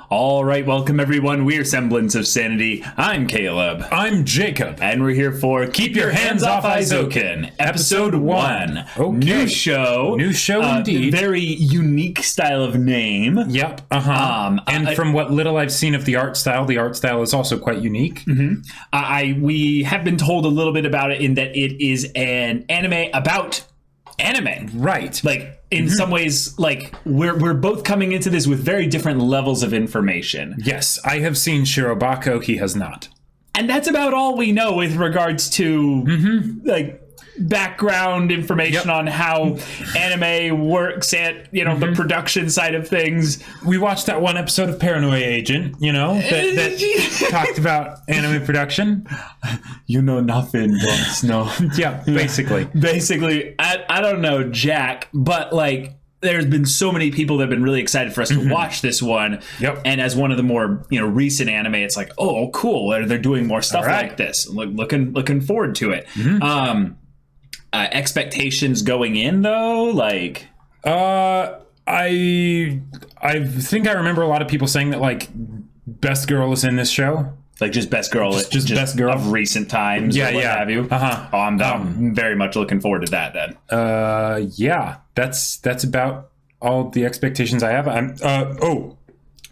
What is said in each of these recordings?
All right, welcome everyone. We're Semblance of Sanity. I'm Caleb. I'm Jacob. And we're here for Keep Your Hands Off Eizouken, Episode 1. Okay. New show. New show indeed. Very unique style of name. Yep. And from what little I've seen of the art style is also quite unique. Mm-hmm. We have been told a little bit about it in that it is an anime about anime. Right. Like, in some ways, like, we're both coming into this with very different levels of information. Yes, I have seen Shirobako, he has not. And that's about all we know with regards to, like, background information on how anime works at, the production side of things. We watched that one episode of Paranoia Agent, that talked about anime production. You know nothing, boss. No. Yeah, basically. Basically, I don't know Jack, but, like, there's been so many people that have been really excited for us to watch this one. Yep. And as one of the more, recent anime, it's like, oh, cool. They're doing more stuff like this. Looking forward to it. Expectations going in, though, like... I think I remember a lot of people saying that, like, best girl is in this show. Like, just best girl, just best girl of recent times, or what have you. Oh, I'm very much looking forward to that, then. Yeah, that's about all the expectations I have.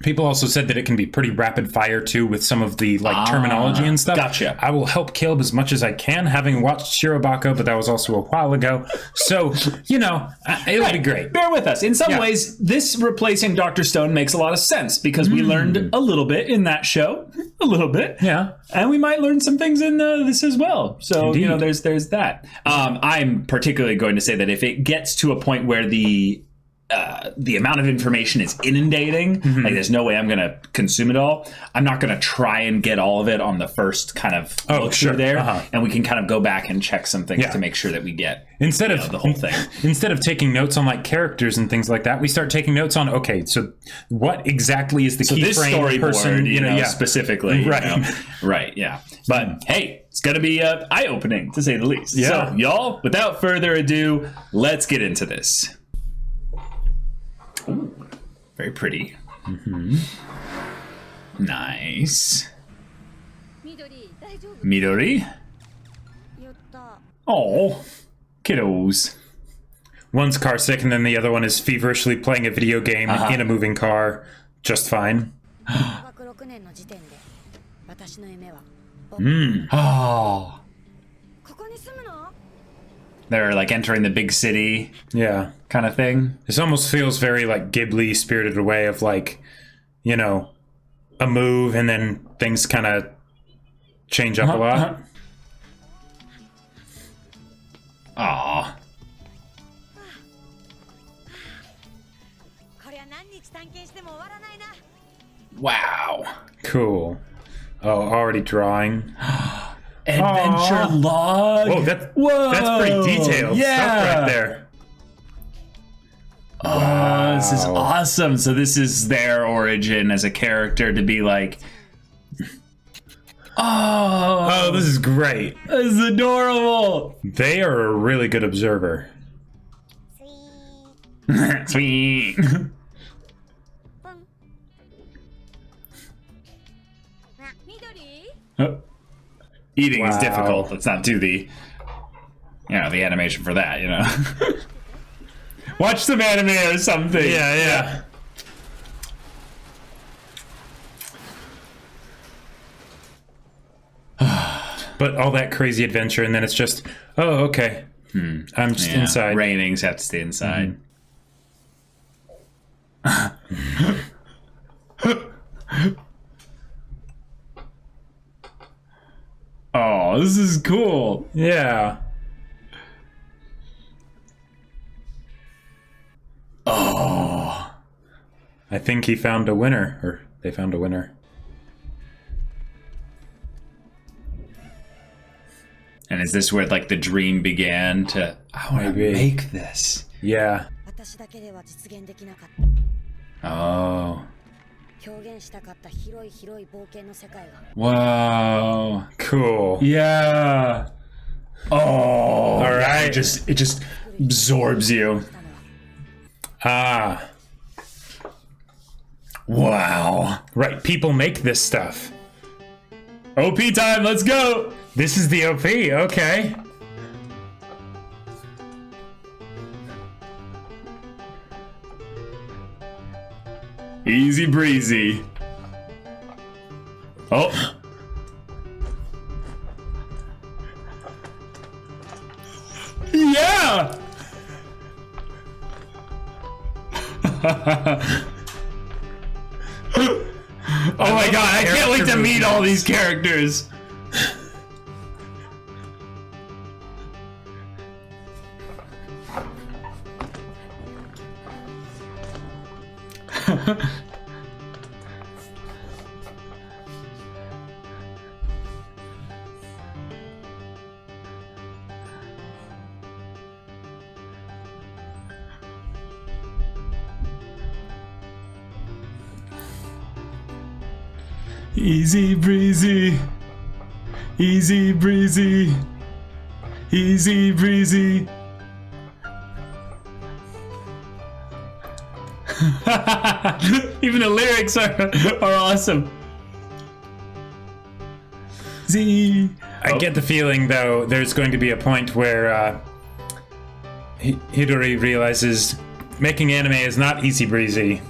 People also said that it can be pretty rapid fire too, with some of the terminology and stuff. Gotcha. I will help Caleb as much as I can, having watched Shirobako, but that was also a while ago. So, it'll be great. Bear with us. In some ways, this replacing Dr. Stone makes a lot of sense because we learned a little bit in that show. A little bit. Yeah. And we might learn some things in this as well. So, Indeed. there's that. I'm particularly going to say that if it gets to a point where the amount of information is inundating, like there's no way I'm going to consume it all. I'm not going to try and get all of it on the first kind of look through there. And we can kind of go back and check some things to make sure that we get instead of the whole thing. Instead of taking notes on like characters and things like that, we start taking notes on, okay, so what exactly is the key this frame storyboard, person, specifically. Right. Right, yeah. But hey, it's going to be eye-opening, to say the least. Yeah. So, y'all, without further ado, let's get into this. Ooh, very pretty. Nice. Midori? Oh, kiddos. One's car sick and then the other one is feverishly playing a video game in a moving car just fine. Oh. They're like entering the big city. Yeah. Kind of thing. This almost feels very like Ghibli Spirited Away of like, a move and then things kind of change up a lot. Aw. Wow. Cool. Oh, already drawing. Adventure log. Oh, that's pretty detailed stuff right there. Oh, this is awesome. So this is their origin as a character to be like, oh, this is great. This is adorable. They are a really good observer. Sweet. Oh. Eating is difficult. Let's not do the animation for that, Watch some anime or something. Yeah. But all that crazy adventure, and then it's just, oh, okay. I'm just inside. Rainings have to stay inside. Oh, this is cool. Yeah. Oh. I think he found a winner, or they found a winner. And is this where like the dream began to, I want to make this? Yeah. Oh. Whoa. Cool. Yeah. Oh. All right. It just absorbs you. Ah. Wow. Right, people make this stuff. OP time, let's go! This is the OP, okay. Easy breezy. Oh. Yeah! Oh my god, I can't wait to meet all these characters. Easy breezy. Easy breezy. Easy breezy. Even the lyrics are awesome. Z. I get the feeling, though, there's going to be a point where Hidori realizes making anime is not easy breezy.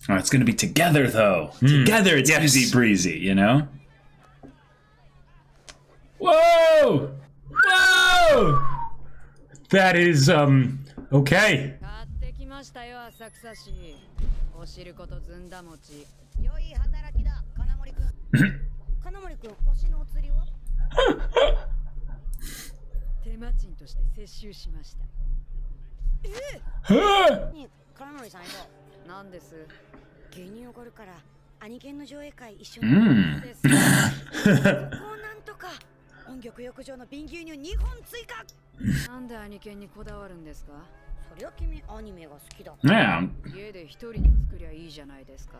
Oh, it's gonna be together, though. Together, it's easy breezy, you know? Whoa! Whoa! That is, okay. ましたよ浅草市お汁ことずんだ餅良い働きだ金森くん金森くん推しのお釣りは手間賃として接収しましたねえ金森さんよなんです牛乳おごるからアニケンの上映会一緒うんですそこをなんとか音曲浴場の瓶牛乳2本追加なんでアニケンにこだわるんですかそりゃ君アニメが好きだ Yeah. 家で一人で作りゃいいじゃないですか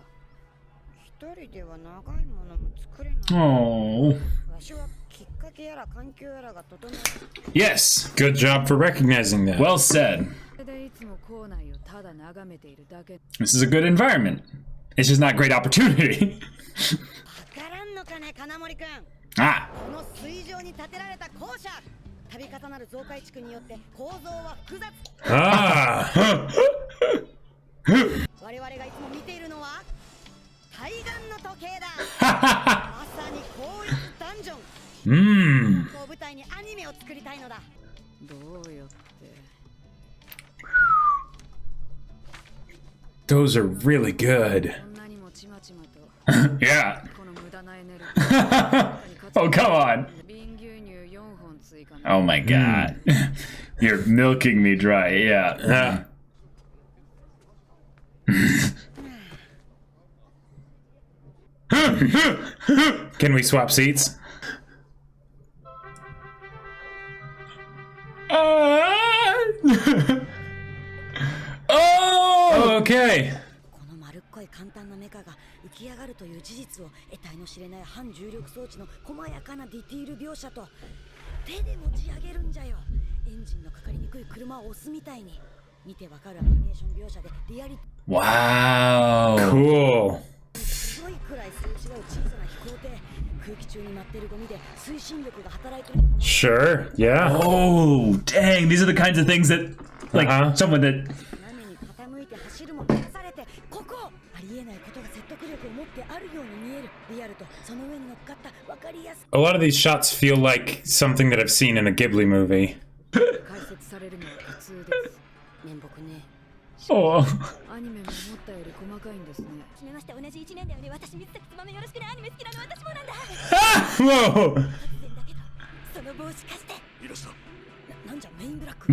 一人では長いものも作れない Oh. わしはきっかけやら環境やらが整う Yes. Good job for recognizing that. Well said. それでいつも校内をただ眺めているだけ This is a good environment. It's just not great opportunity. わからんのかね金森くん Ah. この水上に建てられた校舎度重なる増改築によって構造は複雑 Ah! 我々がいつも見ているのは対岸の時計だまさにこういうダンジョン Mmm. こう舞台にアニメを作りたいのだどうよって Those are really good. こんなにもちまちまと Yeah. この無駄なエネルギー Oh, come on. 瓶牛乳4本追加 Oh my god. You're milking me dry. Yeah. Can we swap seats? Oh! Okay. この丸っこい簡単なメカが浮き上がるという事実を得体の知れない反重力装置の細やかなディティール描写と手で持ち上げるんじゃよエンジンのかかりにくい車を押すみたいに見てわかるアニメーション描写でリアリテ Wow. Cool. ィすごいくらいすれ違う小さな飛行艇空気中に舞ってるゴミで推進力が働いてる Sure. Yeah. Oh, dang. These are the kinds of things that, like, someone that. 斜めに傾いて走るも流されてここありえないことが説得力を持ってあるように見えるリアルとその上に乗っかったわかりやす A lot of these shots feel like something that I've seen in a Ghibli movie. 解説されるのは普通です面目ね Oh. アニメも思ったより細かいんですね決めました同じ1年だよね私水崎つまめよろしくねアニメ好きなの私もなんだ Whoa. 突然だけどその帽子貸していらっしゃなんじゃメインブラック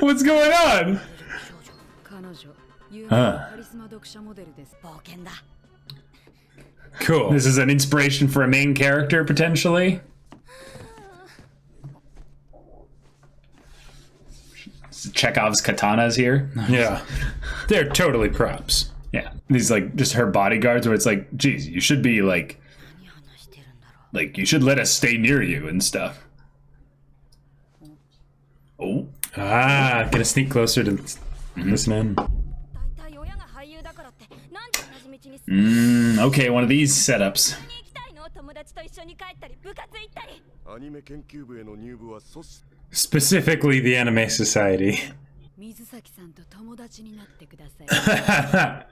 What's going on? 彼女有名なカリスマ読者モデルです冒険だ Cool. This is an inspiration for a main character, potentially. Chekhov's katanas here. Yeah. They're totally props. Yeah. These, like, just her bodyguards where it's like, geez, you should be, like, 何話してるんだろう like, you should let us stay near you and stuff. Oh. Ah, gonna sneak closer to listen in. 大体親が俳優だからってなんで同じ道に進 Okay, one of these setups. みに行きたいの？友達と一緒に帰ったり部活行ったり。アニメ研究部への入部は阻止。 Specifically the Anime Society. 水崎さんと友達になってください。ア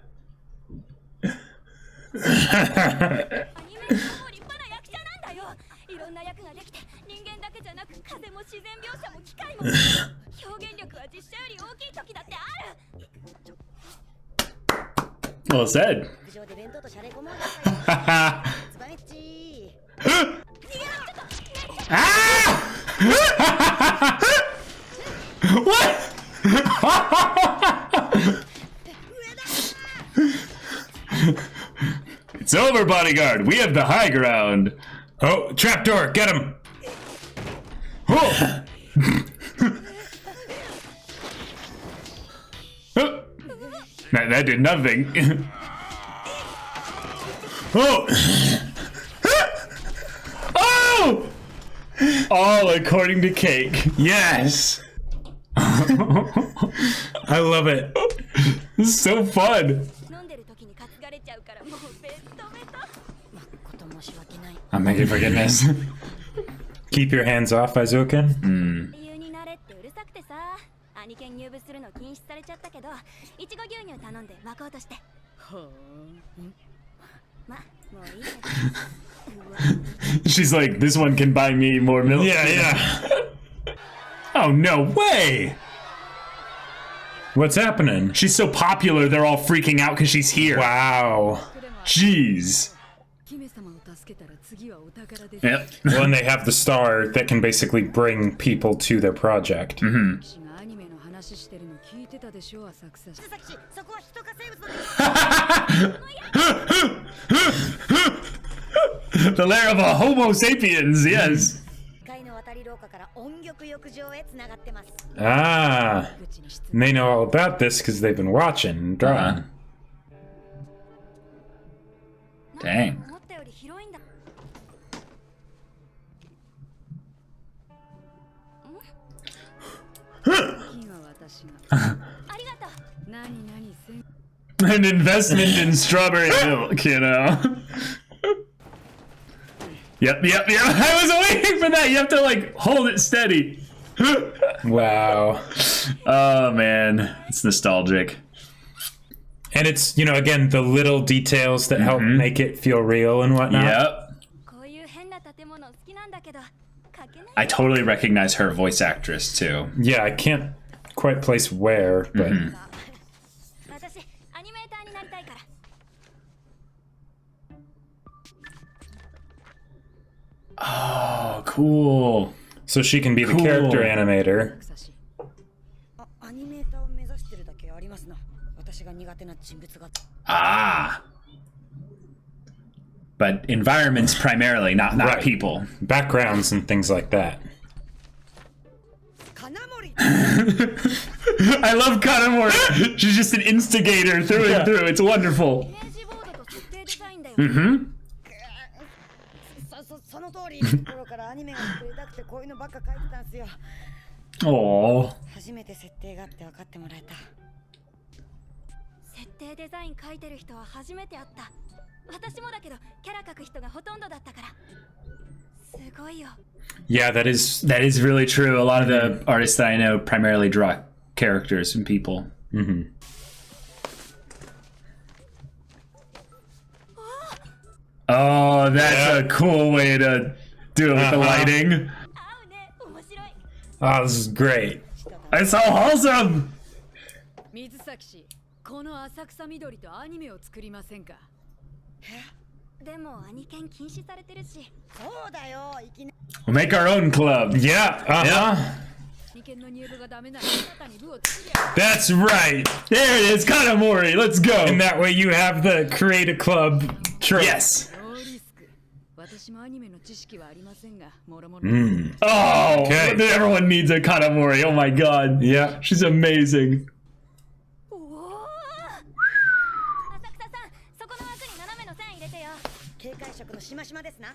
ニメも立派な役者なんだよ。いろんな役ができて人間だけじゃなく風も自然描写も機械も表現力は実写より大きい時だってある。 Well said. 屋上で弁当とシャレ込もうだったよ。ズバメッチー。 What? It's over, bodyguard. We have the high ground. Oh, trapdoor, get him! Oh. That did nothing. Oh. Oh! All according to Cake. Yes! I love it. This is so fun. 飲んでる時に担がれちゃうからもうベトベト。まこと申し訳ない。 I'm making forgiveness. Keep your hands off, Eizouken. 理由になれってうるさくてさ、兄犬入部するの禁止されちゃったけど、いちご牛乳頼んで巻こうとして。ま、もういいけど。 She's like, this one can buy me more milk. Yeah, yeah. Oh, no way. What's happening? She's so popular, they're all freaking out because she's here. Wow. Jeez. 姫様を助けたら次はお宝です。 Yep. Well, and they have the star that can basically bring people to their project. 私がアニメの話してるの聞いてたでしょ、浅草市。さきし、そこは人か生物の。 The lair of a Homo sapiens, yes. 階の渡り廊下から音玉浴場へつながってます。 Ah. 口に失 And they know all about this because they've been watching and drawing. Dang. 思ったより広いんだ。金は私が。ありがとう。何々せん。 An investment in strawberry milk, you know? Yep. I was waiting for that. You have to, like, hold it steady. Wow. Oh, man. It's nostalgic. And it's, you know, again, the little details that help make it feel real and whatnot. Yep. こういう変な建物好きなんだけど、書けない。 I totally recognize her voice actress, too. Yeah, I can't quite place where, but 私、アニメーターになりたいから。 Oh, cool. so she can be the Cool. character animator. 草市。アニメーターを目指してるだけありますな。私が苦手な人物が。 Ah. But environments primarily, not Right. people. Backgrounds and things like that. 金森。 I love Kanamori. She's just an instigator through and through. It's wonderful. イメージボードと設定デザインだよ。 Mm-hmm. その通り。頃からアニメが作りたくてこういうのばっか書いてたんすよ。 Oh. 初めて設定があって分かってもらえた。設定デザイン書いてる人は初めて会った。私もだけどキャラ描く人がほとんどだったから。すごいよ。 Yeah, that is. That is really true. A lot of the artists that I know primarily draw characters and people. Oh, that's a cool way to do it with the lighting. 合うね。面白い。 Oh, this is great. It's so wholesome. 水崎氏、この浅草緑とアニメを作りませんか。でもアニケン禁止されてるし。そうだよ。いきなり。 We'll make our own club. Yeah, uh-huh. アニケンの入部がダメなら新たに部を作りゃ。 That's right. There it is, Kanamori. Let's go. And that way you have the create a club trope. Yes. ノーリスク。私もアニメの知識はありませんが、もろもろ。 Oh, Okay. everyone needs a Kanamori. Oh my god. Yeah. She's amazing. おお。浅草さん、そこの枠に斜めの線入れてよ。警戒色のしましまですな。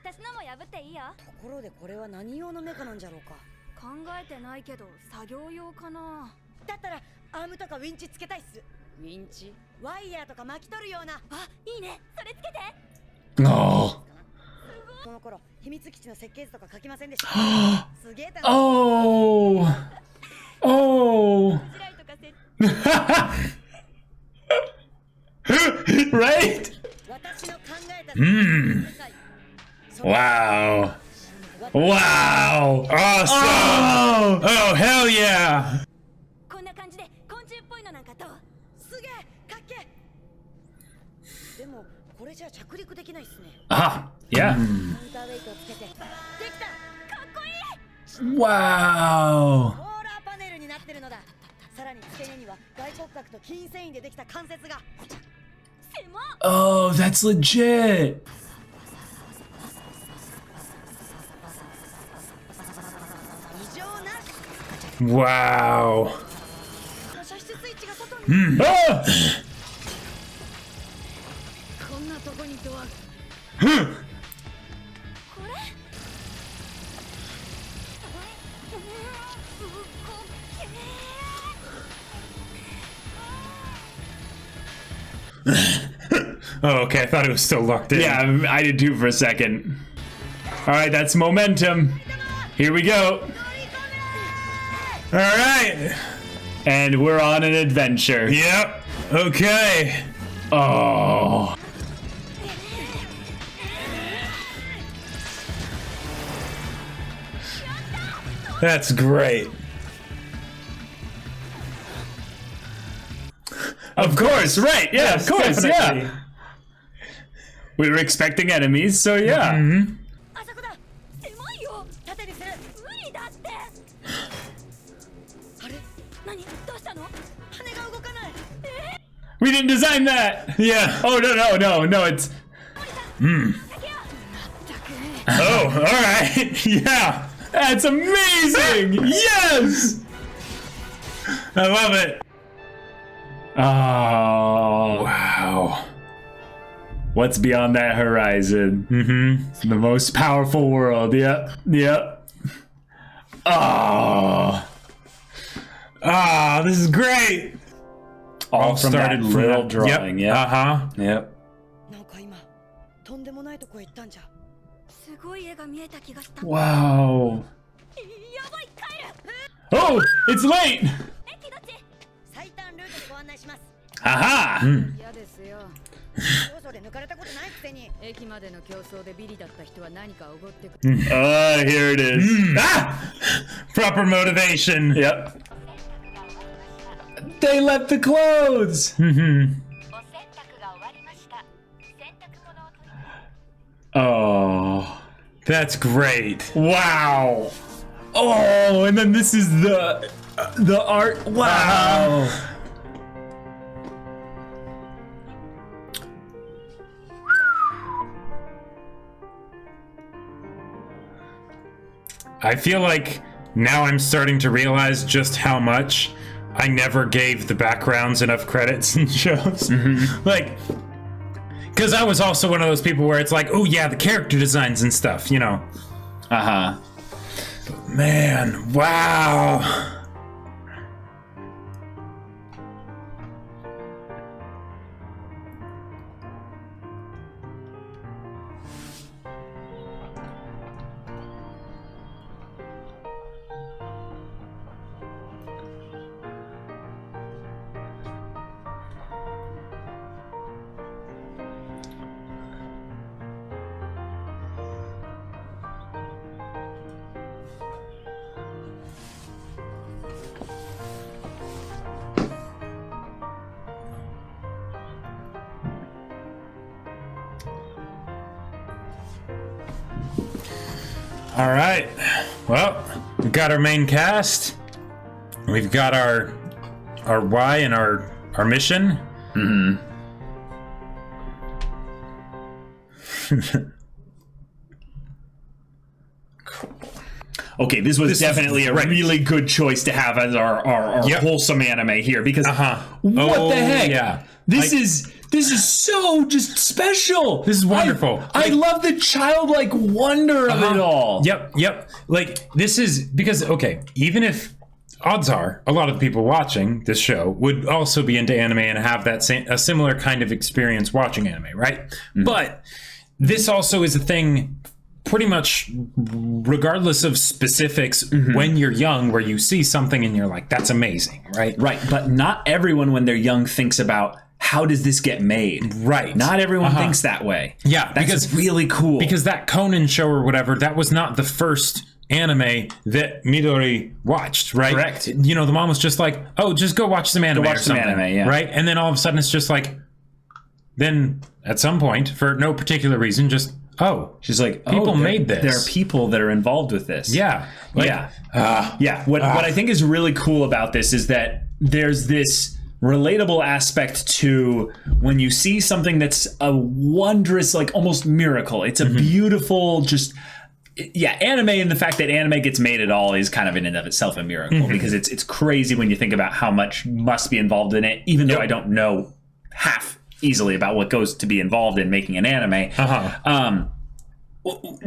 私のも破っていいよ。ところでこれは何用のメカなんじゃろうか。考えてないけど作業用かな。だったらアームとかウィンチつけたいっす。ウィンチ。ワイヤーとか巻き取るような。あ、いいね。それつけて。Oh. その頃秘密基地の設計図とか書きませんでした。すげえ楽しい。 Oh. Oh. スライとかせ。 Right? 私の考えた Hmm. 世界。 Wow. Wow. Awesome. Oh, hell yeah. こんな感じで昆虫っぽいのなんかどう？すげえかっけえ。でもこれじゃ着陸できないっすね。 Ah, yeah. カウンターウェイトをつけてできた。 Wow. ソーラーパネルになってるのだ。さらに付け根には外骨格と筋繊維でできた関節が。 狭っ。 Oh, that's legit. 異常なし。 Wow. 射出スイッチが外に。 Ah! こんなとこにドア。 これ？ Oh, okay. I thought it was still locked in. Yeah, I did too for a second. All right, that's momentum. Here we go. All right. And we're on an adventure. Yep. Okay. Oh. That's great. Of course, right. Yeah, of course, definitely. yeah. We were expecting enemies, so yeah. あそこだ。狭いよ。縦にする。無理だって。あれ何？どうしたの？羽が動かない。 We didn't design that. Yeah. Oh, no, it's... Oh, all right. Yeah. That's amazing. Yes. I love it. Oh. Wow. What's beyond that horizon? Mm-hmm. The most powerful world. Yep. Oh. Ah, this is great. All from that little that. drawing. Yep. Yeah. Uh-huh. Yep. なんか今とんでもないとこへ行ったんじゃ。すごい絵が見えた気がした。 Wow. やばい、帰る。 Oh, it's late. 駅どっち？最短ルートでご案内します。 Aha. 嫌ですよ。競争で抜かれたことないくせに。駅までの競争でビリだった人は何かおごってくる。 Here it is. Ah! Proper motivation. Yep. They left the clothes. Mm-hmm. Oh. That's great. Wow. Oh, and then this is the art. Wow. I feel like now I'm starting to realize just how much I never gave the backgrounds enough credits in shows. Like, because I was also one of those people where it's like, oh yeah, the character designs and stuff, you know. Uh-huh. Man, wow. All right. Well, we've got our main cast. We've got our why and our mission. Mm-hmm. Okay, this was definitely a really good choice to have as our Yep. wholesome anime here because Uh-huh. what Oh, the heck? yeah. This is this is so just special. This is wonderful. I love the childlike wonder of it all. Yep. Like, this is because, okay, even if odds are a lot of the people watching this show would also be into anime and have that a similar kind of experience watching anime, right? But this also is a thing pretty much regardless of specifics when you're young, where you see something and you're like, that's amazing, right? Right, but not everyone when they're young thinks about, how does this get made? Right. Not everyone thinks that way. Yeah, That's really cool. Because that Conan show or whatever, that was not the first anime that Midori watched, right? Correct. You know, the mom was just like, oh, just go watch some anime or something, right? And then all of a sudden it's just like, then at some point, for no particular reason, just, oh, she's like, people made this. There are people that are involved with this. Yeah. What I think is really cool about this is that there's this relatable aspect to when you see something that's a wondrous, like almost miracle. It's a beautiful, just anime, and the fact that anime gets made at all is kind of in and of itself a miracle, because it's crazy when you think about how much must be involved in it, even though I don't know half easily about what goes to be involved in making an anime.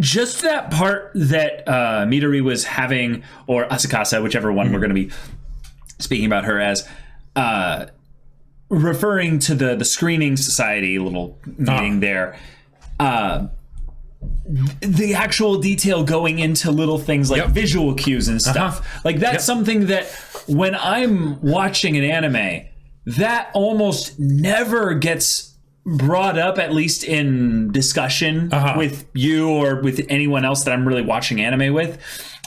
Just that part that Midori was having, or Asakasa, whichever one we're going to be speaking about her as, referring to the screening society little meeting there, the actual detail going into little things like visual cues and stuff, like that's something that when I'm watching an anime, that almost never gets brought up, at least in discussion with you or with anyone else that I'm really watching anime with.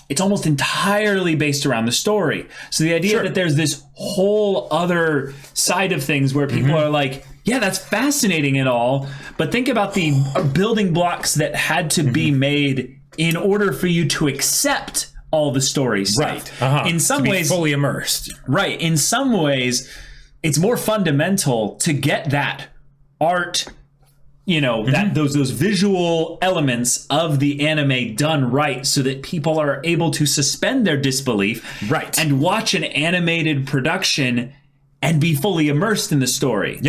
It's almost entirely based around the story. So the idea that there's this whole other side of things where people are like, yeah, that's fascinating and all, but think about the building blocks that had to be made in order for you to accept all the story stuff. In some ways, fully immersed. Right. In some ways, it's more fundamental to get that art, you know, that those visual elements of the anime done right, so that people are able to suspend their disbelief and watch an animated production and be fully immersed in the story.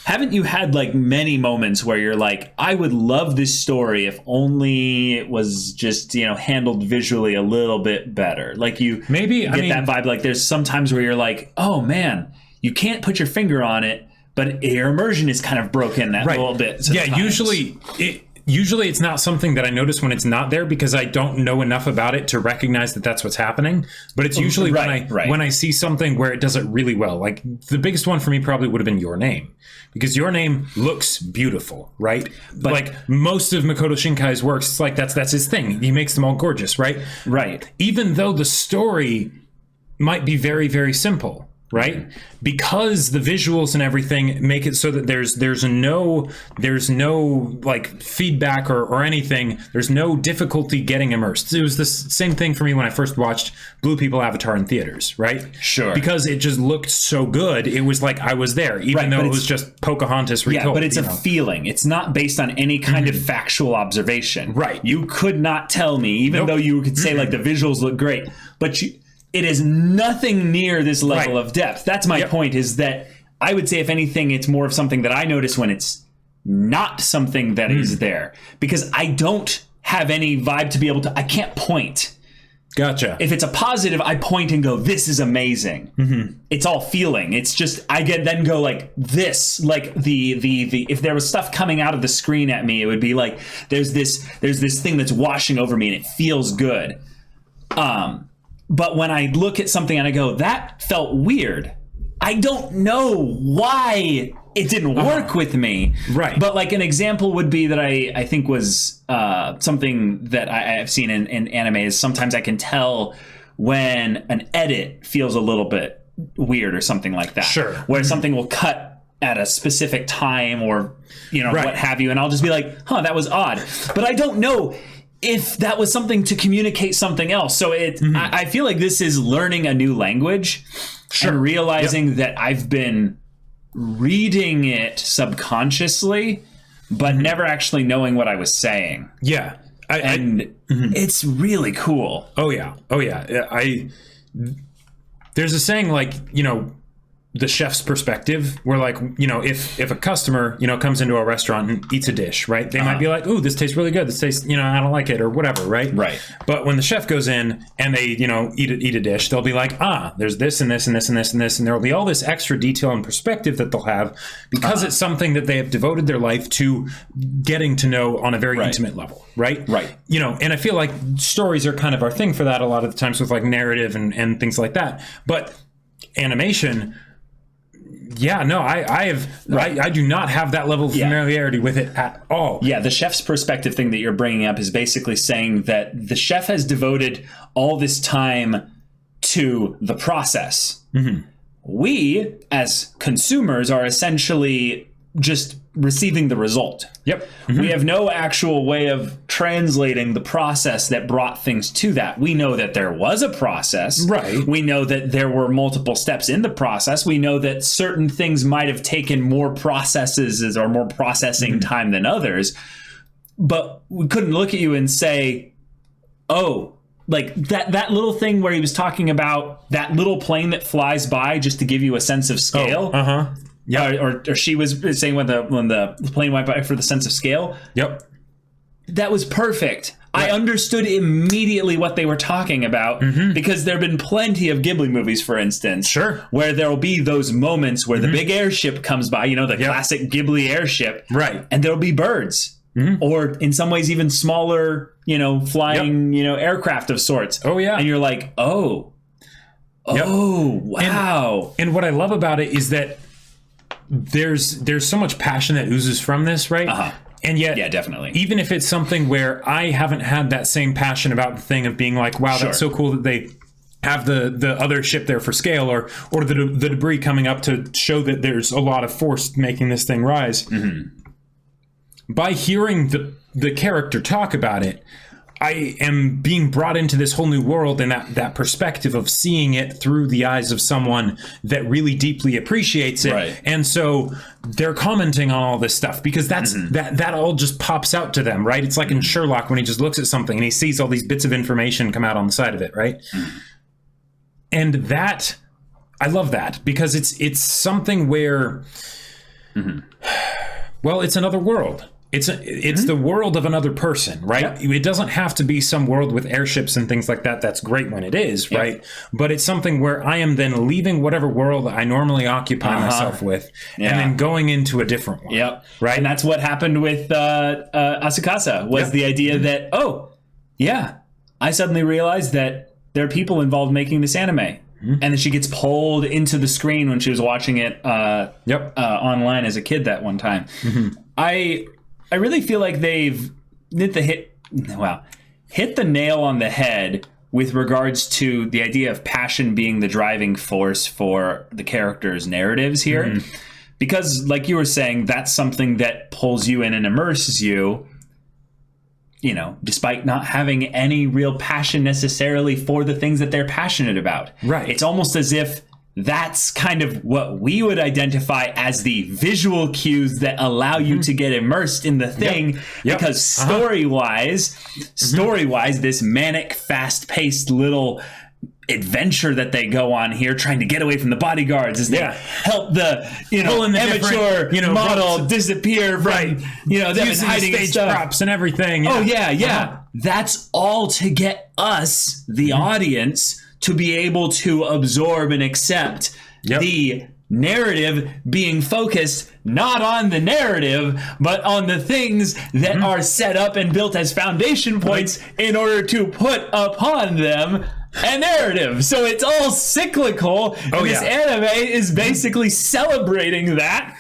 Haven't you had like many moments where you're like, I would love this story if only it was just, you know, handled visually a little bit better? Like you get that vibe. Like there's some times where you're like, oh man, you can't put your finger on it, but your immersion is kind of broken that little bit. Usually it's not something that I notice when it's not there, because I don't know enough about it to recognize that that's what's happening. But it's usually when I see something where it does it really well. Like the biggest one for me probably would have been Your Name, because Your Name looks beautiful, right? But like most of Makoto Shinkai's works, it's like that's his thing. He makes them all gorgeous, right? Even though the story might be very, very simple, right? Because the visuals and everything make it so that there's no like feedback or anything. There's no difficulty getting immersed. It was the same thing for me when I first watched Blue People Avatar in theaters, right? Because it just looked so good. It was like I was there, even though it was just Pocahontas retold. Yeah, but it's a feeling. It's not based on any kind of factual observation. You could not tell me, even though you could say like the visuals look great, but it is nothing near this level of depth. That's my point, is that I would say, if anything, it's more of something that I notice when it's not something that is there. Because I don't have any vibe to be able to, I can't point. If it's a positive, I point and go, this is amazing. It's all feeling. It's just, I then go like this, like the if there was stuff coming out of the screen at me, it would be like, there's this thing that's washing over me and it feels good. But when I look at something and I go, that felt weird, I don't know why it didn't work with me. But like an example would be that I think was something that I've seen in anime is sometimes I can tell when an edit feels a little bit weird or something like that. Where something will cut at a specific time or, you know, what have you. And I'll just be like, that was odd. But I don't know if that was something to communicate something else. So I feel like this is learning a new language and realizing that I've been reading it subconsciously, but never actually knowing what I was saying. It's really cool. There's a saying like, you know, the chef's perspective, where like, you know, if a customer, you know, comes into a restaurant and eats a dish, right? They might be like, "Ooh, this tastes really good. This tastes, you know, I don't like it," or whatever, right? Right. But when the chef goes in and they, you know, eat a dish, they'll be like, there's this and this and this and this and this, and there'll be all this extra detail and perspective that they'll have because it's something that they have devoted their life to getting to know on a very intimate level, right? Right. You know, and I feel like stories are kind of our thing for that a lot of the times with like narrative and things like that. But animation, I do not have that level of familiarity with it at all. Yeah, the chef's perspective thing that you're bringing up is basically saying that the chef has devoted all this time to the process. We, as consumers, are essentially just receiving the result. Yep. We have no actual way of translating the process that brought things to that. We know that there was a process. Right. We know that there were multiple steps in the process. We know that certain things might have taken more processes or more processing time than others. But we couldn't look at you and say, oh, like that little thing where he was talking about that little plane that flies by just to give you a sense of scale. Yeah. Or she was saying when the plane went by for the sense of scale. Yep. That was perfect. I understood immediately what they were talking about because there have been plenty of Ghibli movies, for instance, where there will be those moments where the big airship comes by, you know, the classic Ghibli airship, right? And there'll be birds, or in some ways even smaller, you know, flying, you know, aircraft of sorts. Oh yeah, and you're like, oh, wow. And what I love about it is that there's so much passion that oozes from this, right? And yet, yeah, definitely. Even if it's something where I haven't had that same passion about the thing of being like, wow, that's so cool that they have the other ship there for scale, or the debris coming up to show that there's a lot of force making this thing rise. By hearing the character talk about it, I am being brought into this whole new world, and that perspective of seeing it through the eyes of someone that really deeply appreciates it. Right. And so they're commenting on all this stuff because that all just pops out to them, right? It's like in Sherlock when he just looks at something and he sees all these bits of information come out on the side of it, right? And that, I love that because it's something where, well, it's another world. It's the world of another person, right? Yep. It doesn't have to be some world with airships and things like that. That's great when it is, right? But it's something where I am then leaving whatever world I normally occupy myself with and then going into a different one. Yep. Right? And that's what happened with Asukasa, was the idea that, I suddenly realized that there are people involved making this anime. And then she gets pulled into the screen when she was watching it online as a kid that one time. I really feel like they've hit the nail on the head with regards to the idea of passion being the driving force for the characters' narratives here. Because, like you were saying, that's something that pulls you in and immerses you, you know, despite not having any real passion necessarily for the things that they're passionate about. Right. It's almost as if that's kind of what we would identify as the visual cues that allow you to get immersed in the thing. Because story-wise, this manic, fast-paced little adventure that they go on here, trying to get away from the bodyguards, as they help the amateur model disappear from them hiding the stage props and everything. That's all to get us, the audience, to be able to absorb and accept the narrative being focused not on the narrative, but on the things that are set up and built as foundation points in order to put upon them a narrative. So it's all cyclical. And this anime is basically celebrating that.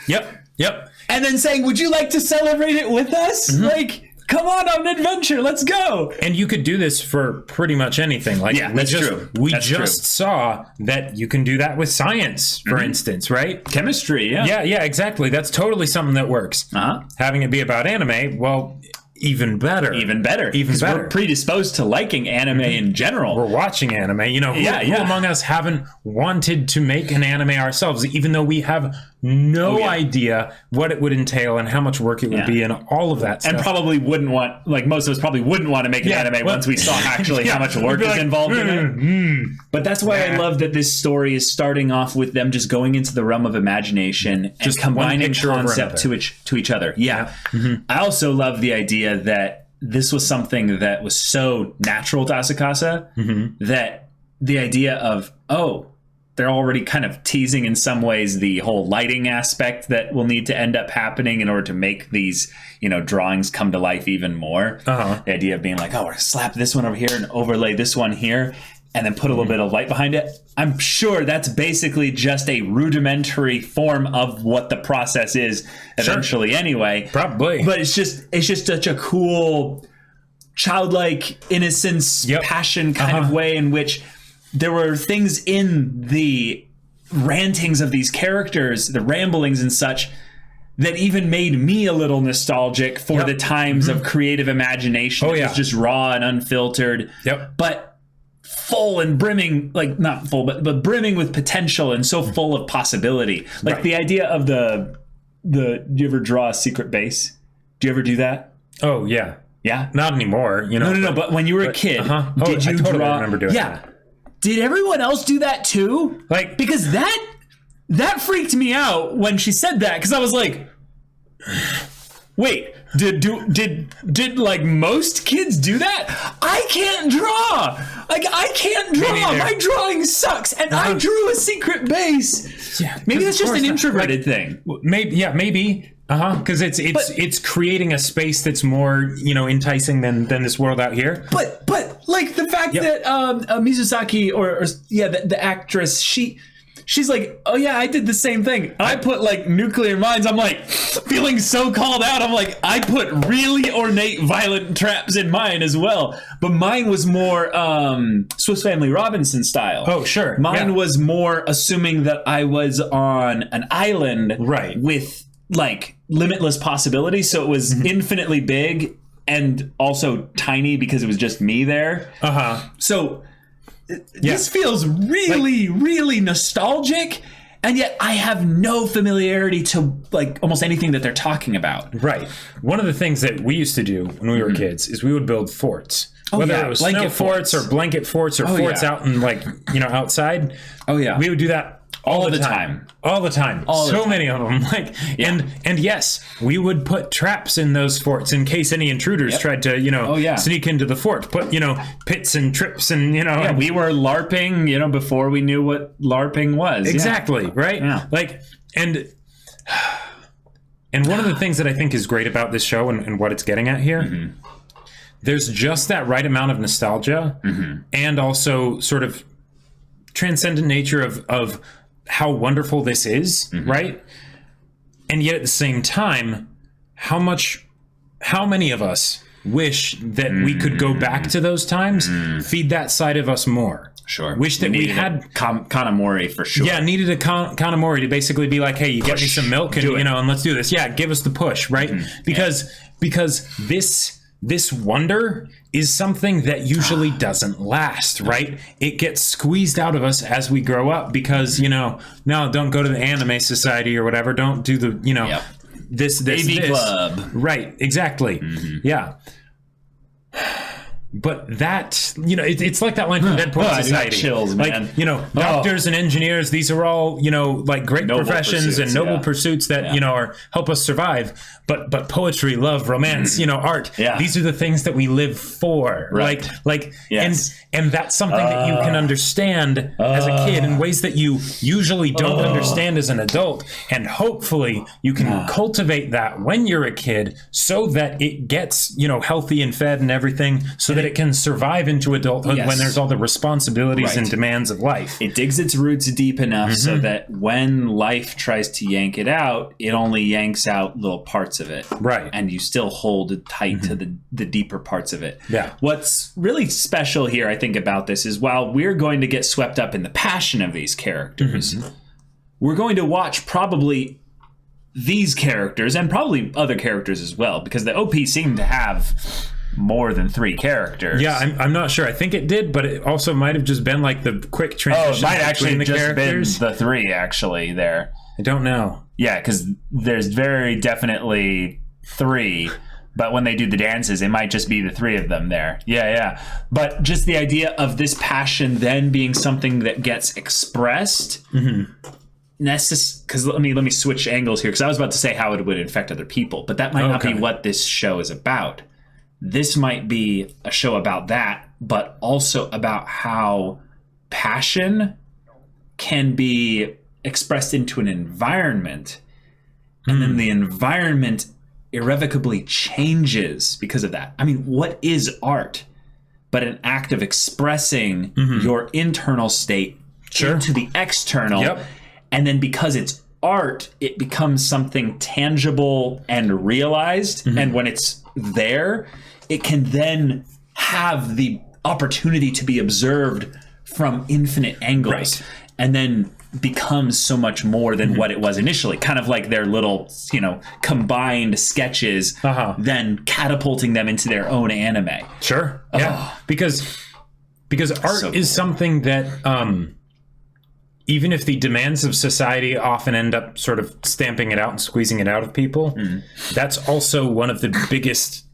And then saying, would you like to celebrate it with us? Like, come on an adventure, let's go. And you could do this for pretty much anything. Like, we just saw that you can do that with science, for instance, right? Chemistry, Yeah, exactly. That's totally something that works. Having it be about anime, well, even better. We're predisposed to liking anime in general. We're watching anime. You know, who among us haven't wanted to make an anime ourselves, even though we have no yeah. idea what it would entail and how much work it would be and all of that stuff. And probably wouldn't want, like most of us probably wouldn't want to make an anime once we saw actually how much work is involved in it. But that's why I love that this story is starting off with them just going into the realm of imagination and Just combining one concept to each other. Yeah. I also love the idea that this was something that was so natural to Asakasa that the idea of, they're already kind of teasing in some ways the whole lighting aspect that will need to end up happening in order to make these, drawings come to life even more. The idea of being like, we're going to slap this one over here and overlay this one here and then put a little bit of light behind it. I'm sure that's basically just a rudimentary form of what the process is eventually anyway. Probably. But it's just such a cool childlike innocence, passion kind of way in which there were things in the rantings of these characters, the ramblings and such, that even made me a little nostalgic for the times of creative imagination. It was just raw and unfiltered, but full and brimming, like not full, but brimming with potential and so full of possibility. Like the idea of do you ever draw a secret base? Do you ever do that? Oh, yeah. Yeah? Not anymore. No. But when you were a kid, did you totally draw? remember doing that. Did everyone else do that too? Like, because that freaked me out when she said that, because I was like, wait, did like most kids do that? I can't draw. Like, I can't draw. My drawing sucks, and I drew a secret base. Yeah, maybe that's just an introverted thing. Maybe. Because it's creating a space that's more enticing than this world out here. But like the fact that Mizusaki or the actress, she's like, oh yeah, I did the same thing. I put like nuclear mines. I'm like feeling so called out. I'm like, I put really ornate violent traps in mine as well. But mine was more Swiss Family Robinson style. Oh sure. Mine was more assuming that I was on an island, right, with like limitless possibilities. So it was infinitely big and also tiny because it was just me there. So this feels really, really nostalgic, and yet I have no familiarity to like almost anything that they're talking about. Right. One of the things that we used to do when we were kids is we would build forts. Whether it was blanket forts or blanket forts or forts out in like, outside. Oh yeah. We would do that all the time. So many of them. Like, and yes, we would put traps in those forts in case any intruders tried to, sneak into the fort. Put, pits and trips and, Yeah, we were LARPing, before we knew what LARPing was. Exactly, right? Yeah. Like, and one of the things that I think is great about this show and what it's getting at here, there's just that right amount of nostalgia and also sort of transcendent nature of how wonderful this is, right? And yet at the same time, how many of us wish that we could go back to those times, feed that side of us more. Sure. Wish that we had Kanamori for sure. Yeah, needed a Kanamori to basically be like, hey, you get me some milk and and let's do this. Yeah, give us the push, right? Because this wonder is something that usually doesn't last, right? It gets squeezed out of us as we grow up because, no, don't go to the anime society or whatever. Don't do the, this AV club. Right, exactly. Yeah. But that, it's like that line from Dead Poet Society. Chills, man. Like, doctors and engineers, these are all, like great noble professions and noble pursuits that, are help us survive. But poetry, love, romance, art, these are the things that we live for. Right. And that's something that you can understand as a kid in ways that you usually don't understand as an adult. And hopefully you can cultivate that when you're a kid so that it gets, healthy and fed and everything so that it can survive into adulthood when there's all the responsibilities and demands of life. It digs its roots deep enough so that when life tries to yank it out, it only yanks out little parts of it. Right. And you still hold tight to the deeper parts of it. Yeah. What's really special here, I think, about this is while we're going to get swept up in the passion of these characters, we're going to watch probably these characters and probably other characters as well, because the OP seem to have more than 3 characters. Yeah, I'm not sure. I think it did, but it also might have just been like the quick transition. It might actually between the just characters. been the 3 actually there. I don't know. Yeah, because there's very definitely 3. But when they do the dances, it might just be the 3 of them there. Yeah. But just the idea of this passion then being something that gets expressed. Because let me switch angles here, because I was about to say how it would infect other people, but that might not be what this show is about. This might be a show about that, but also about how passion can be expressed into an environment, and then the environment irrevocably changes because of that. I mean, what is art but an act of expressing your internal state into the external? And then because it's art, it becomes something tangible and realized. And when it's there, it can then have the opportunity to be observed from infinite angles. And then becomes so much more than what it was initially, kind of like their little, combined sketches, then catapulting them into their own anime. Because art is something that even if the demands of society often end up sort of stamping it out and squeezing it out of people, that's also one of the biggest,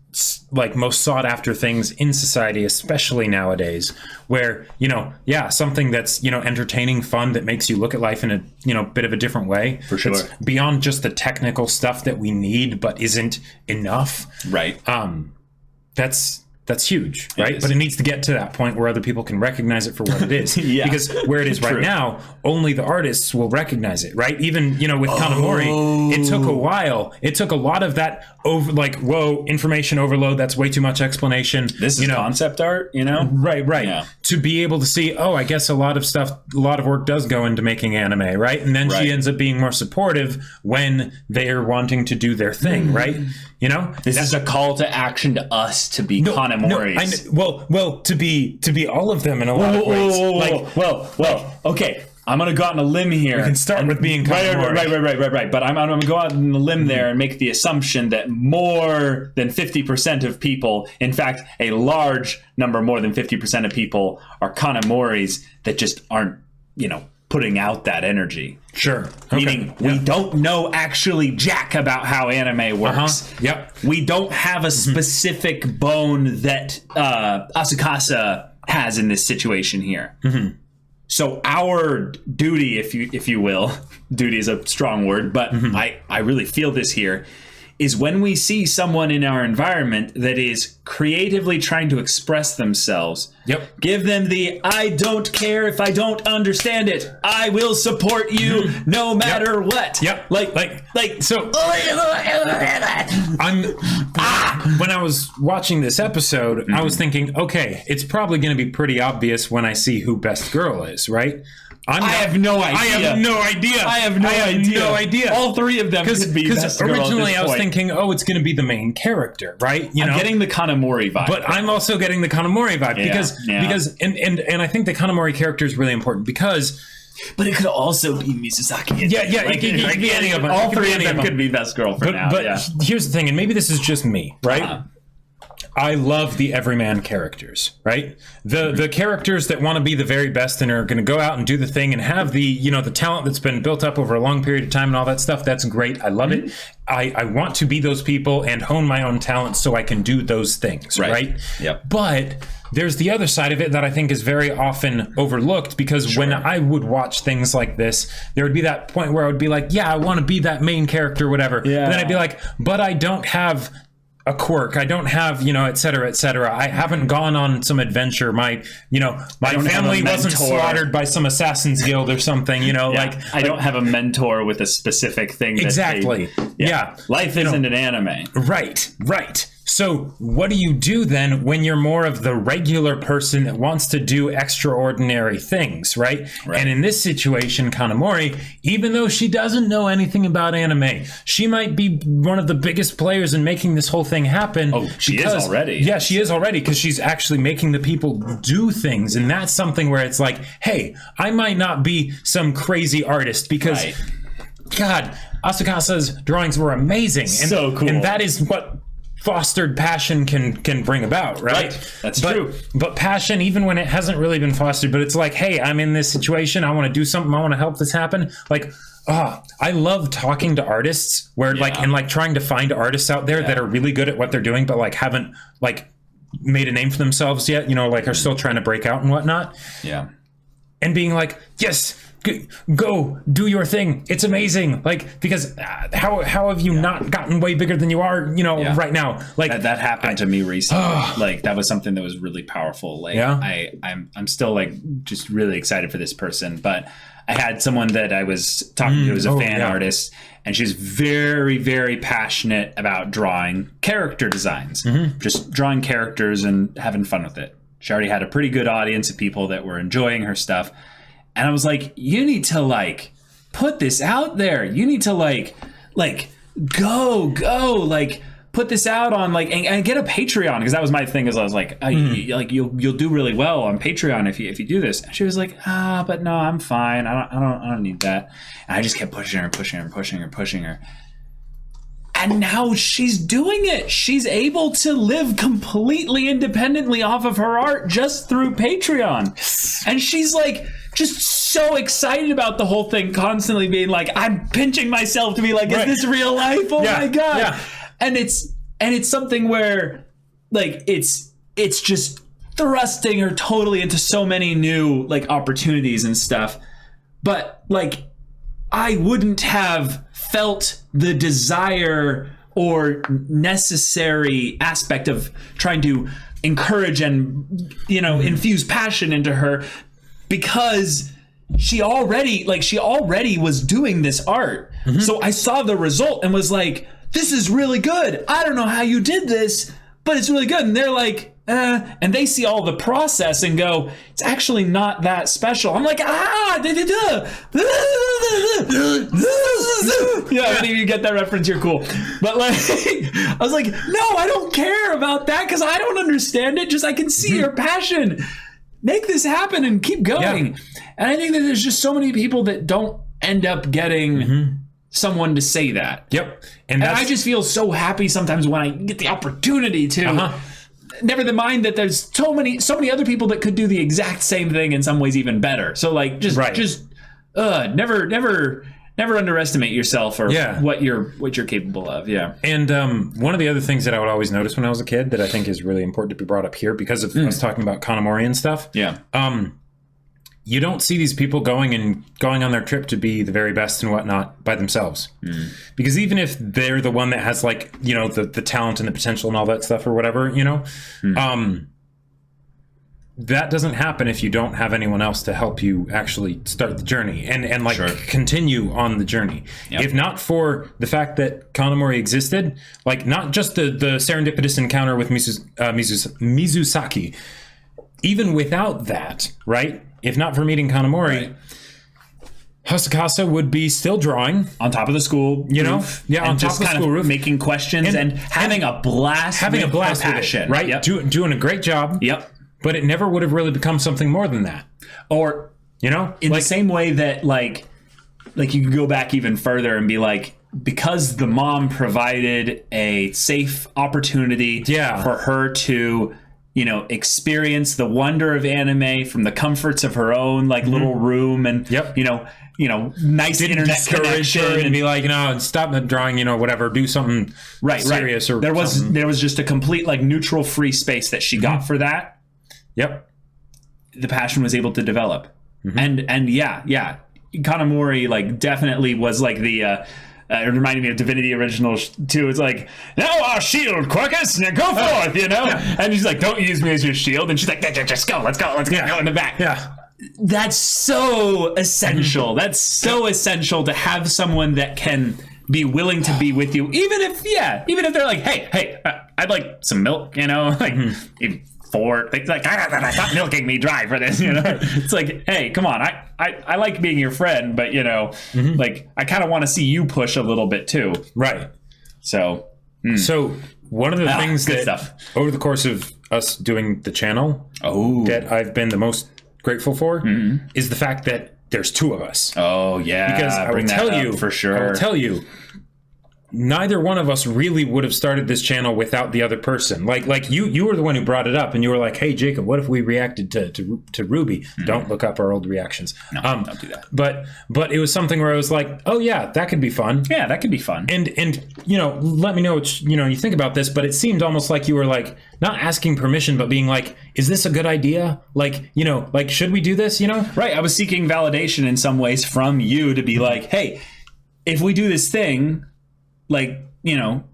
most sought after things in society, especially nowadays, where, something that's, entertaining, fun, that makes you look at life in a, bit of a different way. For sure. It's beyond just the technical stuff that we need, but isn't enough. Right. That's huge, right? But it needs to get to that point where other people can recognize it for what it is. Because where it is right now, only the artists will recognize it, right? Even, with Kanamori, it took a while. It took a lot of that information overload. That's way too much explanation. This is concept art, Right. Yeah. To be able to see, I guess a lot of work does go into making anime, right? And then she ends up being more supportive when they're wanting to do their thing, right? This is a call to action to us to be Kanemoris. To be all of them in a lot of ways. Okay. I'm gonna go out on a limb here. We can start with being Kanemori. Right. But I'm gonna go out on a limb there and make the assumption that more than 50% of people, in fact, a large number, more than 50% of people, are Kanemoris that just aren't, putting out that energy. Sure. Meaning we don't know actually jack about how anime works. We don't have a specific bone that Asukasa has in this situation here. So our duty, if you will, duty is a strong word, but I really feel this here, is when we see someone in our environment that is creatively trying to express themselves, give them the I don't care if I don't understand it. I will support you no matter what. So when I was watching this episode, I was thinking, okay, it's probably going to be pretty obvious when I see who Best Girl is, right? I have no idea. All 3 of them could be Best Girl. Because originally I was point. Thinking, it's going to be the main character, right? I'm getting the Kanamori vibe. But I'm also getting the Kanamori vibe because I think the Kanamori character is really important because. But it could also be Misuzaki. It could be any of them. All 3 of them could be Best Girl for now. But here's the thing, and maybe this is just me, right? I love the everyman characters, right? The characters that want to be the very best and are going to go out and do the thing and have the, the talent that's been built up over a long period of time and all that stuff. That's great. I love it. I want to be those people and hone my own talent so I can do those things, right? But there's the other side of it that I think is very often overlooked because when I would watch things like this, there would be that point where I would be like, I want to be that main character, whatever. And then I'd be like, but I don't have a quirk. I don't have, et cetera, et cetera. I haven't gone on some adventure. My family wasn't slaughtered by some assassin's guild or something, I don't have a mentor with a specific thing. Exactly. Life isn't an anime. Right. So what do you do then when you're more of the regular person that wants to do extraordinary things, right? And in this situation, Kanamori, even though she doesn't know anything about anime, she might be one of the biggest players in making this whole thing happen. She is already. Yeah, she is already because she's actually making the people do things. And that's something where it's like, hey, I might not be some crazy artist because, God, Asukasa's drawings were amazing. So cool. And that is what fostered passion can bring about, right? That's true. But passion, even when it hasn't really been fostered, but it's like, hey, I'm in this situation, I want to do something, I want to help this happen. Like, I love talking to artists where like trying to find artists out there that are really good at what they're doing, but like haven't like made a name for themselves yet, like are still trying to break out and whatnot. Yeah. And being like, yes, go do your thing. It's amazing. Like, because how have you not gotten way bigger than you are, right now? Like that happened to me recently. Like that was something that was really powerful. Like I'm still like just really excited for this person. But I had someone that I was talking to who's a fan artist, and she's very, very passionate about drawing character designs, just drawing characters and having fun with it. She already had a pretty good audience of people that were enjoying her stuff. And I was like, you need to like put this out there. You need to like go, like put this out on like and get a Patreon, because that was my thing. Is I was like, like you'll do really well on Patreon if you do this. And she was like, but no, I'm fine. I don't need that. And I just kept pushing her. And now she's doing it. She's able to live completely independently off of her art just through Patreon. And she's like just so excited about the whole thing, constantly being like, I'm pinching myself to be like, is this real life? Oh my God. Yeah. And it's something where like it's just thrusting her totally into so many new like opportunities and stuff. But like I wouldn't have felt the desire or necessary aspect of trying to encourage and infuse passion into her, because she already was doing this art. So I saw the result and was like, this is really good. I don't know how you did this, but it's really good. And they're like, and they see all the process and go, it's actually not that special. I'm like, yeah, if you get that reference, you're cool. But like, I was like, no, I don't care about that because I don't understand it. Just I can see your passion. Make this happen and keep going. Yeah. And I think that there's just so many people that don't end up getting someone to say that. Yep. And I just feel so happy sometimes when I get the opportunity to. Never mind that there's so many other people that could do the exact same thing in some ways even better. So like never underestimate yourself or what you're capable of. Yeah. And one of the other things that I would always notice when I was a kid that I think is really important to be brought up here because of us talking about Kanamori and stuff. Yeah. You don't see these people going on their trip to be the very best and whatnot by themselves. Because even if they're the one that has like, the talent and the potential and all that stuff or whatever, that doesn't happen if you don't have anyone else to help you actually start the journey and continue on the journey. Yep. If not for the fact that Kanamori existed, like not just the serendipitous encounter with Mizusaki, even without that, right? If not for meeting Kanamori, Hasakasa would be still drawing on top of the school roof, on top of the school roof, making questions and having a blast, with passion, it, right? Yep. Doing a great job. Yep. But it never would have really become something more than that, or in the same way that like you could go back even further and be like, because the mom provided a safe opportunity for her to experience the wonder of anime from the comforts of her own like little room and nice internet connection and be like, stop the drawing, whatever, do something serious or there was just a complete like neutral free space that she got for that. Yep. The passion was able to develop. And Kanamori like definitely was like the it reminded me of Divinity Original 2. It's like, now our shield, Quercus, now go forth, And she's like, don't use me as your shield. And she's like, just go, let's go in the back. Yeah. That's so essential. That's so essential to have someone that can be willing to be with you, even if they're like, hey, I'd like some milk, like, it's like, stop milking me dry for this, It's like, hey, come on, I like being your friend, but like I kind of want to see you push a little bit too, right? So one of the things that stuff. Over the course of us doing the channel, that I've been the most grateful for is the fact that there's two of us. Oh yeah, because I will tell you for sure. I will tell you, neither one of us really would have started this channel without the other person. Like you were the one who brought it up, and you were like, "Hey, Jacob, what if we reacted to Ruby?" Don't look up our old reactions. No, don't do that. But it was something where I was like, "Oh yeah, that could be fun." Yeah, that could be fun. And let me know what you think about this. But it seemed almost like you were like not asking permission, but being like, "Is this a good idea? Like should we do this?" Right. I was seeking validation in some ways from you to be like, "Hey, if we do this thing." Like,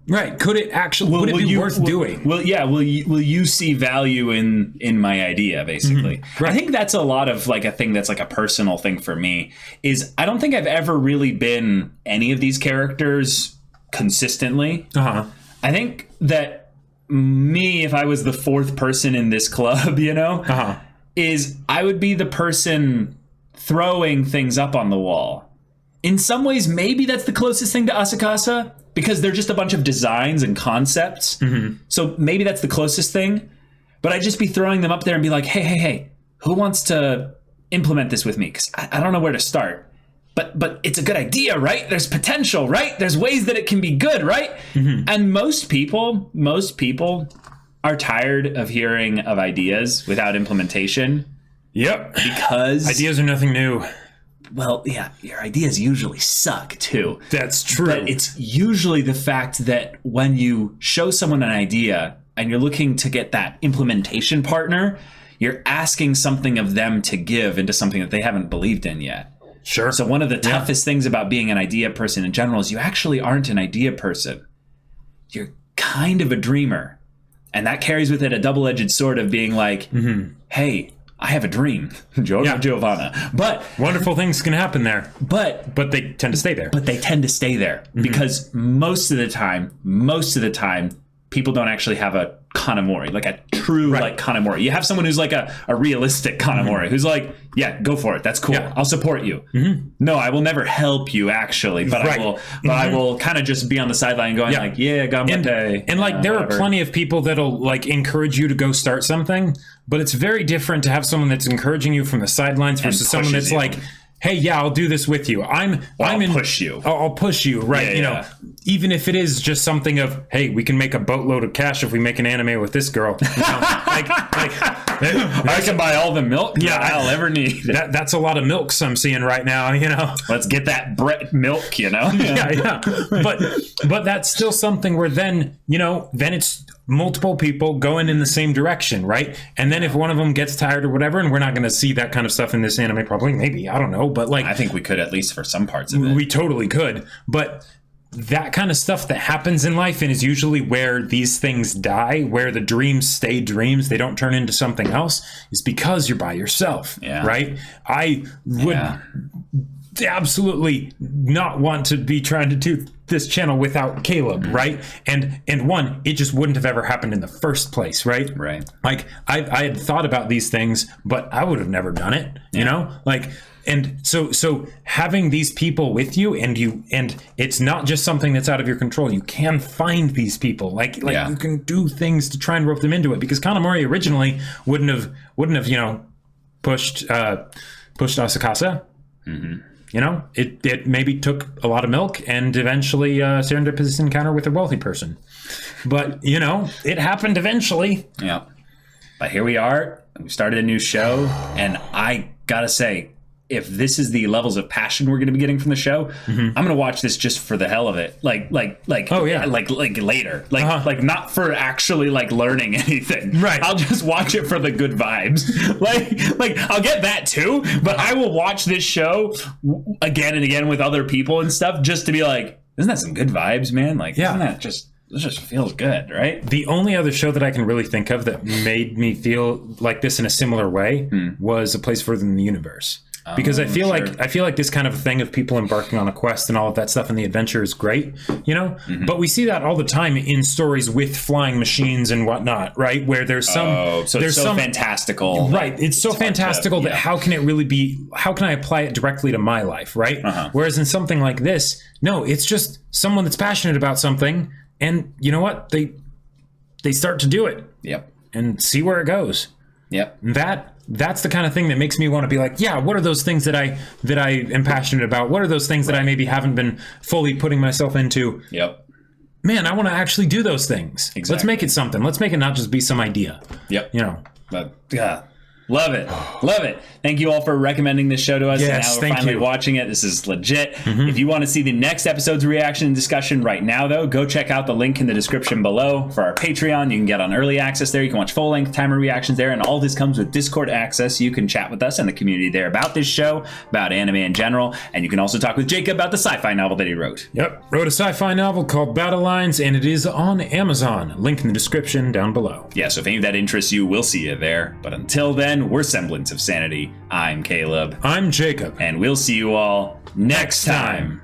right? Could it actually? Would it be worth doing? Will you see value in my idea? Basically, Right. I think that's a lot of like a thing that's like a personal thing for me. Is I don't think I've ever really been any of these characters consistently. I think that me, if I was the fourth person in this club, is I would be the person throwing things up on the wall. In some ways, maybe that's the closest thing to Asakasa, because they're just a bunch of designs and concepts. So maybe that's the closest thing. But I'd just be throwing them up there and be like, hey, who wants to implement this with me? Because I don't know where to start. But it's a good idea, right? There's potential, right? There's ways that it can be good, right? And most people are tired of hearing of ideas without implementation. Yep. Because ideas are nothing new. Well, yeah, your ideas usually suck too. That's true. But it's usually the fact that when you show someone an idea and you're looking to get that implementation partner, you're asking something of them to give into something that they haven't believed in yet. Sure. So one of the toughest things about being an idea person in general is you actually aren't an idea person. You're kind of a dreamer. And that carries with it a double-edged sword of being like, hey, I have a dream, Giovanna. But wonderful things can happen there. But they tend to stay there. But they tend to stay there because most of the time, people don't actually have a Kanamori, like a true like Kanamori. You have someone who's like a realistic Kanamori who's like, yeah, go for it. That's cool. Yeah. I'll support you. No, I will never help you actually, but I will kind of just be on the sideline going like, yeah, gambatte. And like there are plenty of people that'll like encourage you to go start something, but it's very different to have someone that's encouraging you from the sidelines versus someone that's like, hey, yeah, I'll do this with you. I'll push you. I'll push you, right? Yeah, even if it is just something of, hey, we can make a boatload of cash if we make an anime with this girl. I can buy all the milk I'll ever need. That's a lot of milks I'm seeing right now. Let's get that milk. Yeah. But that's still something where then it's multiple people going in the same direction, right? And then if one of them gets tired or whatever, and we're not going to see that kind of stuff in this anime, probably, maybe, I don't know, but like, I think we could, at least for some parts of it. We totally could, but that kind of stuff that happens in life and is usually where these things die, where the dreams stay dreams, they don't turn into something else, is because you're by yourself, right? I would absolutely not want to be trying to do this channel without Caleb, right? And one, it just wouldn't have ever happened in the first place, right? Right. Like I had thought about these things, but I would have never done it, like. And so having these people with you, and it's not just something that's out of your control. You can find these people, like you can do things to try and rope them into it, because Kanamori originally wouldn't have pushed Asakasa. It maybe took a lot of milk and eventually serendipitous encounter with a wealthy person, but it happened eventually. Yeah, but here we are. We started a new show, and I gotta say, if this is the levels of passion we're going to be getting from the show, I'm going to watch this just for the hell of it. Like later, like not for actually like learning anything. Right. I'll just watch it for the good vibes. like I'll get that too, but I will watch this show again and again with other people and stuff just to be like, isn't that some good vibes, man? Like, isn't that just... This just feels good, right? The only other show that I can really think of that made me feel like this in a similar way was A Place Further in the Universe. Because I feel like this kind of a thing of people embarking on a quest and all of that stuff and the adventure is great, But we see that all the time in stories with flying machines and whatnot, right? Where there's some it's so fantastical, right? It's so fantastical that how can it really be? How can I apply it directly to my life, right? Whereas in something like this, no, it's just someone that's passionate about something, and you know what? They start to do it, and see where it goes. That's the kind of thing that makes me want to be like, yeah, what are those things that I am passionate about? What are those things that I maybe haven't been fully putting myself into? man, I want to actually do those things. Exactly. Let's make it something. Let's make it not just be some idea. Yep. You know. But yeah, love it. Love it. Thank you all for recommending this show to us. Yes, and now we're thank finally you. watching it. This is legit. If you want to see the next episode's reaction and discussion right now, though, go check out the link in the description below for our Patreon. You can get on early access there. You can watch full-length timer reactions there, and all this comes with Discord access. You can chat with us and the community there about this show, about anime in general, and you can also talk with Jacob about the sci-fi novel that he wrote. Yep. Wrote a sci-fi novel called Battle Lines, and it is on Amazon. Link in the description down below. Yeah, so if any of that interests you, we'll see you there. But until then, we're Semblance of Sanity. I'm Caleb. I'm Jacob. And we'll see you all next time.